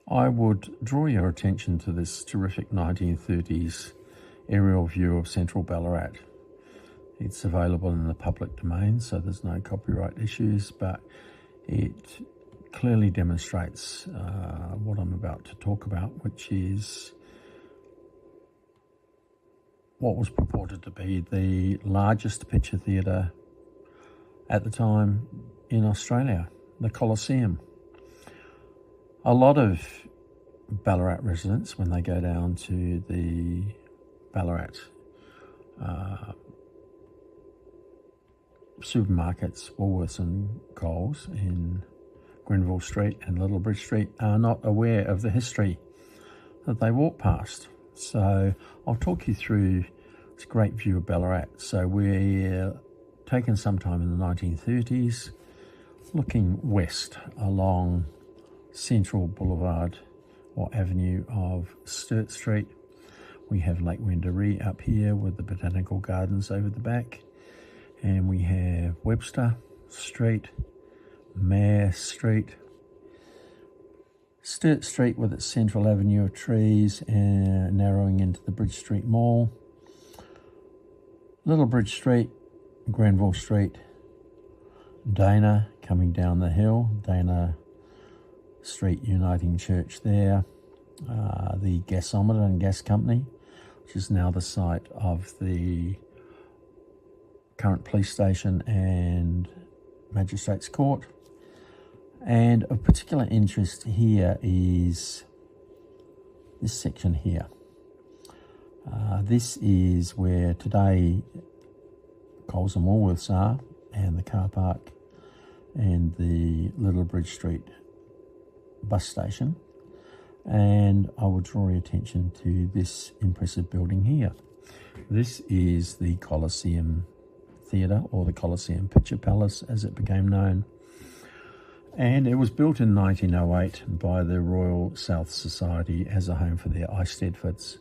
I would draw your attention to this terrific 1930s aerial view of central Ballarat. It's available in the public domain, so there's no copyright issues, but it clearly demonstrates what I'm about to talk about, which is what was purported to be the largest picture theatre at the time in Australia, the Coliseum. A lot of Ballarat residents, when they go down to the Ballarat supermarkets, Woolworths and Coles in Grenville Street and Little Bridge Street, are not aware of the history that they walk past. So I'll talk you through this great view of Ballarat. So we're taken sometime in the 1930s, looking west along Central Boulevard or Avenue of Sturt Street. We have Lake Wendouree up here with the botanical gardens over the back, and we have Webster Street, Mayor Street, Sturt Street with its central avenue of trees and narrowing into the Bridge Street Mall, Little Bridge Street, Grenville Street, Dana coming down the hill, Dana Street Uniting Church there, the gasometer and gas company, which is now the site of the current police station and magistrates court. And of particular interest here is this section here. This is where today Coles and Woolworths are, and the car park and the Little Bridge Street bus station. And I will draw your attention to this impressive building here. This is the Coliseum Theatre, or the Coliseum Picture Palace as it became known. And it was built in 1908 by the Royal South Society as a home for their Eisteddfods.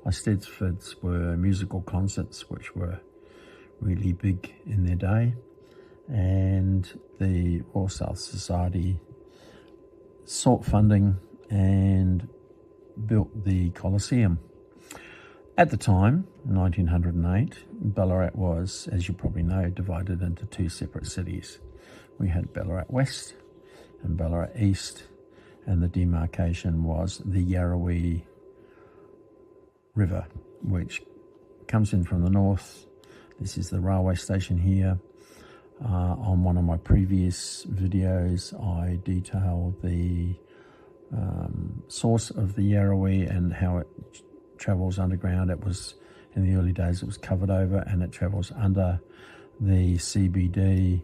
Eisteddfods were musical concerts which were really big in their day, and the Royal South Society sought funding and built the Coliseum. At the time, 1908, Ballarat was, as you probably know, divided into two separate cities. We had Ballarat West and Ballarat East, and the demarcation was the Yarrowee River, which comes in from the north. This is the railway station here. On one of my previous videos, I detailed the source of the Yarrowee and how it travels underground. It was, in the early days, it was covered over, and it travels under the CBD,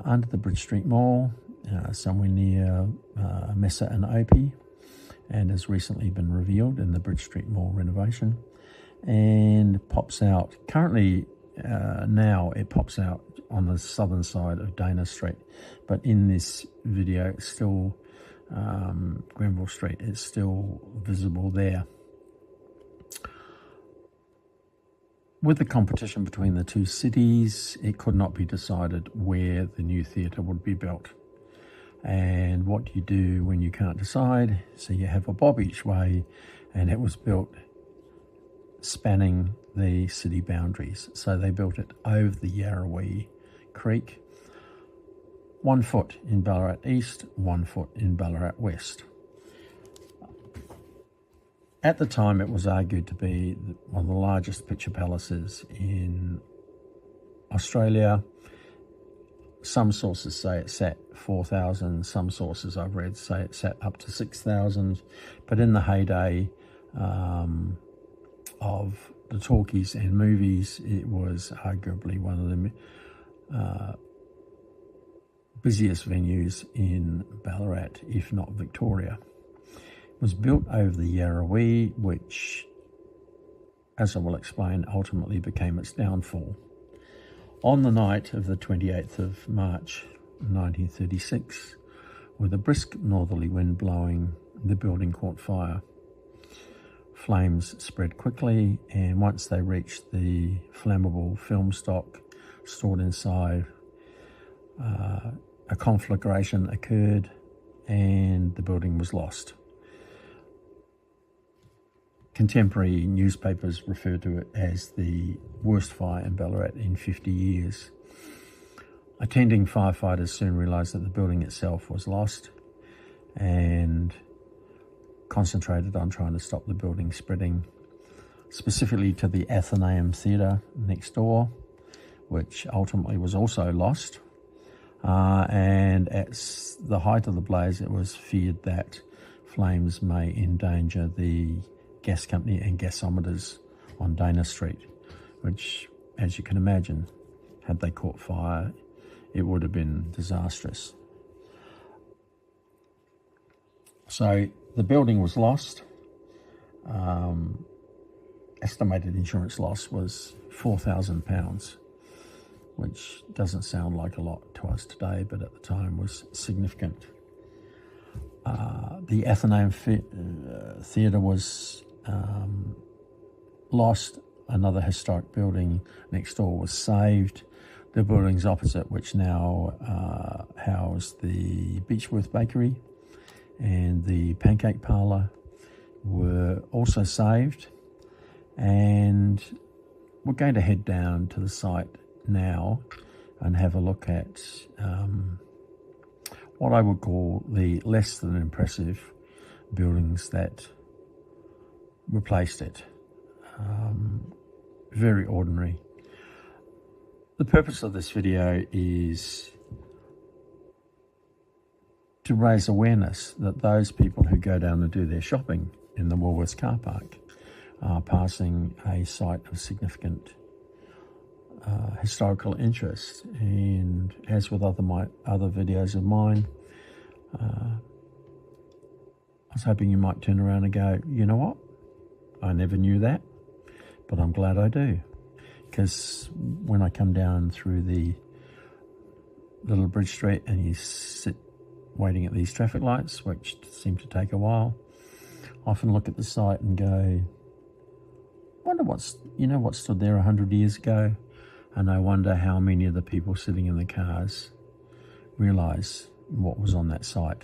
under the Bridge Street Mall, somewhere near Mesa and Opie, and has recently been revealed in the Bridge Street Mall renovation, and pops out currently. Now it pops out on the southern side of Dana Street, but in this video it's still Grenville Street, it's still visible there. With the competition between the two cities, it could not be decided where the new theatre would be built. And what do you do when you can't decide? So you have a bob each way, and it was built spanning the city boundaries. So they built it over the Yarrowee Creek, 1 foot in Ballarat East, 1 foot in Ballarat West. At the time, it was argued to be one of the largest picture palaces in Australia. Some sources say it sat 4,000. Some sources I've read say it sat up to 6,000. But in the heyday of the talkies and movies, it was arguably one of the busiest venues in Ballarat, if not Victoria. It was built over the Yarrowee, which, as I will explain, ultimately became its downfall. On the night of the 28th of March 1936, with a brisk northerly wind blowing, the building caught fire. Flames spread quickly, and once they reached the flammable film stock stored inside, a conflagration occurred and the building was lost. contemporary newspapers refer to it as the worst fire in Ballarat in 50 years. Attending firefighters soon realised that the building itself was lost and concentrated on trying to stop the building spreading, specifically to the Athenaeum Theatre next door, which ultimately was also lost. And at the height of the blaze, it was feared that flames may endanger the gas company and gasometers on Dana Street, which, as you can imagine, had they caught fire, it would have been disastrous. So the building was lost. Estimated insurance loss was £4,000, which doesn't sound like a lot to us today, but at the time was significant. The Athenaeum Theatre was lost. Another historic building next door was saved. The buildings opposite, which now house the Beechworth Bakery and the pancake parlour, were also saved. And we're going to head down to the site now and have a look at what I would call the less than impressive buildings that replaced it. Very ordinary. The purpose of this video is to raise awareness that those people who go down to do their shopping in the Woolworths car park are passing a site of significant historical interest. And as with other videos of mine, I was hoping you might turn around and go, you know what, I never knew that, but I'm glad I do. Because when I come down through the little bridge street and you sit waiting at these traffic lights, which seem to take a while, I often look at the site and go, wonder what stood there 100 years ago, and I wonder how many of the people sitting in the cars realise what was on that site.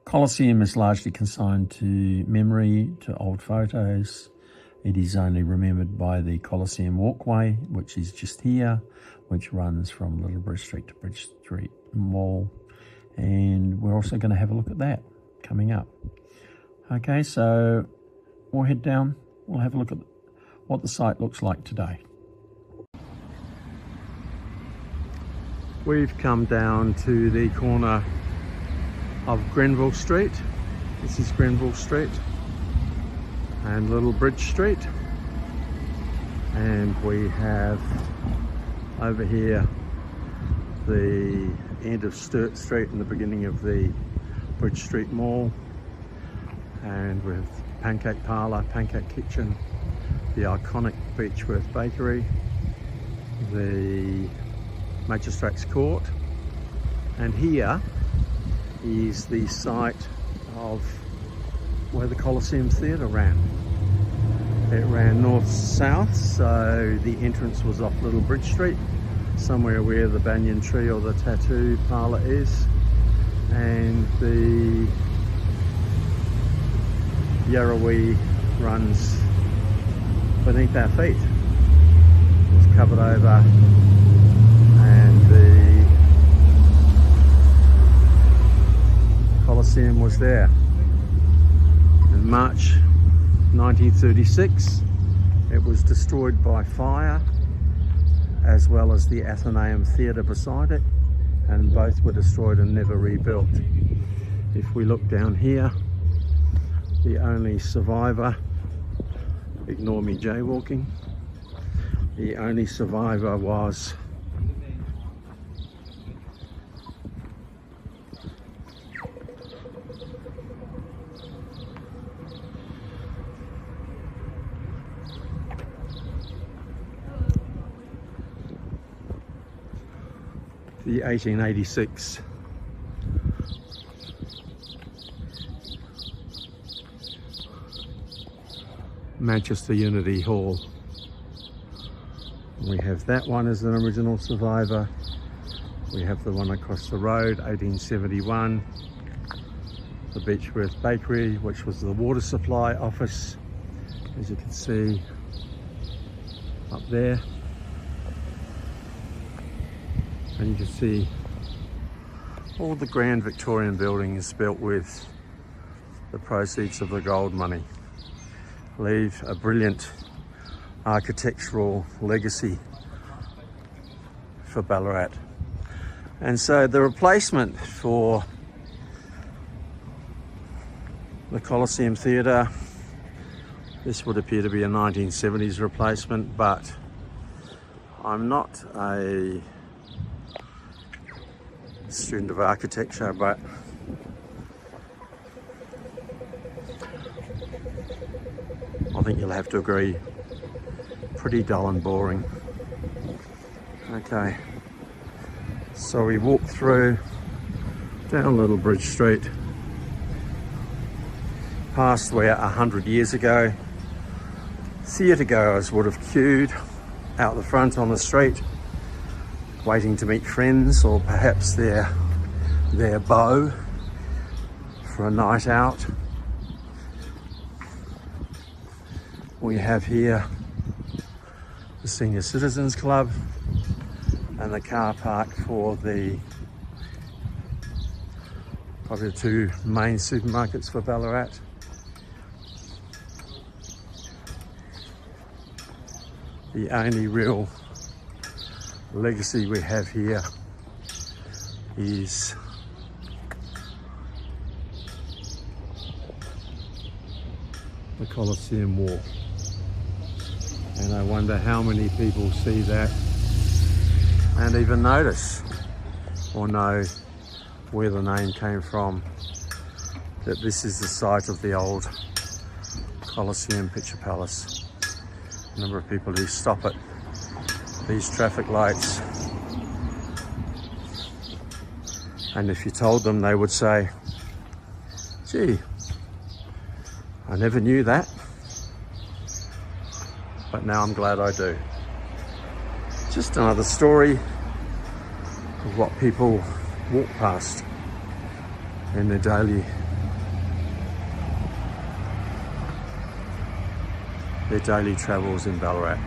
Coliseum is largely consigned to memory, to old photos. It is only remembered by the Coliseum walkway, which is just here, which runs from Little Bridge Street to Bridge Street Mall. And we're also going to have a look at that coming up. Okay, so we'll head down. We'll have a look at what the site looks like today. We've come down to the corner of Grenville Street. This is Grenville Street and Little Bridge Street. And we have over here the end of Sturt Street and the beginning of the Bridge Street Mall. And with pancake parlour, pancake kitchen, the iconic Beechworth Bakery, the Magistrates Court, and here is the site of where the Coliseum Theatre ran. It ran north-south, so the entrance was off Little Bridge Street, somewhere where the banyan tree or the tattoo parlour is, and the Yarrowee runs beneath our feet. It was covered over, and the Coliseum was there. In March 1936, it was destroyed by fire, as well as the Athenaeum Theatre beside it, and both were destroyed and never rebuilt. If we look down here, the only survivor, ignore me jaywalking, the only survivor was the 1886 Manchester Unity Hall. We have that one as an original survivor. We have the one across the road, 1871. the Beechworth Bakery, which was the water supply office, as you can see up there. And you can see all the grand Victorian buildings built with the proceeds of the gold money leave a brilliant architectural legacy for Ballarat. And so the replacement for the Coliseum Theatre, this would appear to be a 1970s replacement, but I'm not a student of architecture, but I think you'll have to agree, pretty dull and boring. Okay, so we walk through down Little Bridge Street, past where 100 years ago theatre goers would have queued out the front on the street, waiting to meet friends or perhaps their beau for a night out. We have here the Senior Citizens Club and the car park for probably the two main supermarkets for Ballarat. The only real legacy we have here is the Coliseum Wall. And I wonder how many people see that and even notice or know where the name came from, that this is the site of the old Coliseum Picture Palace. A number of people who stop at these traffic lights, and if you told them, they would say, gee, I never knew that, but now I'm glad I do. Just another story of what people walk past in their daily travels in Ballarat.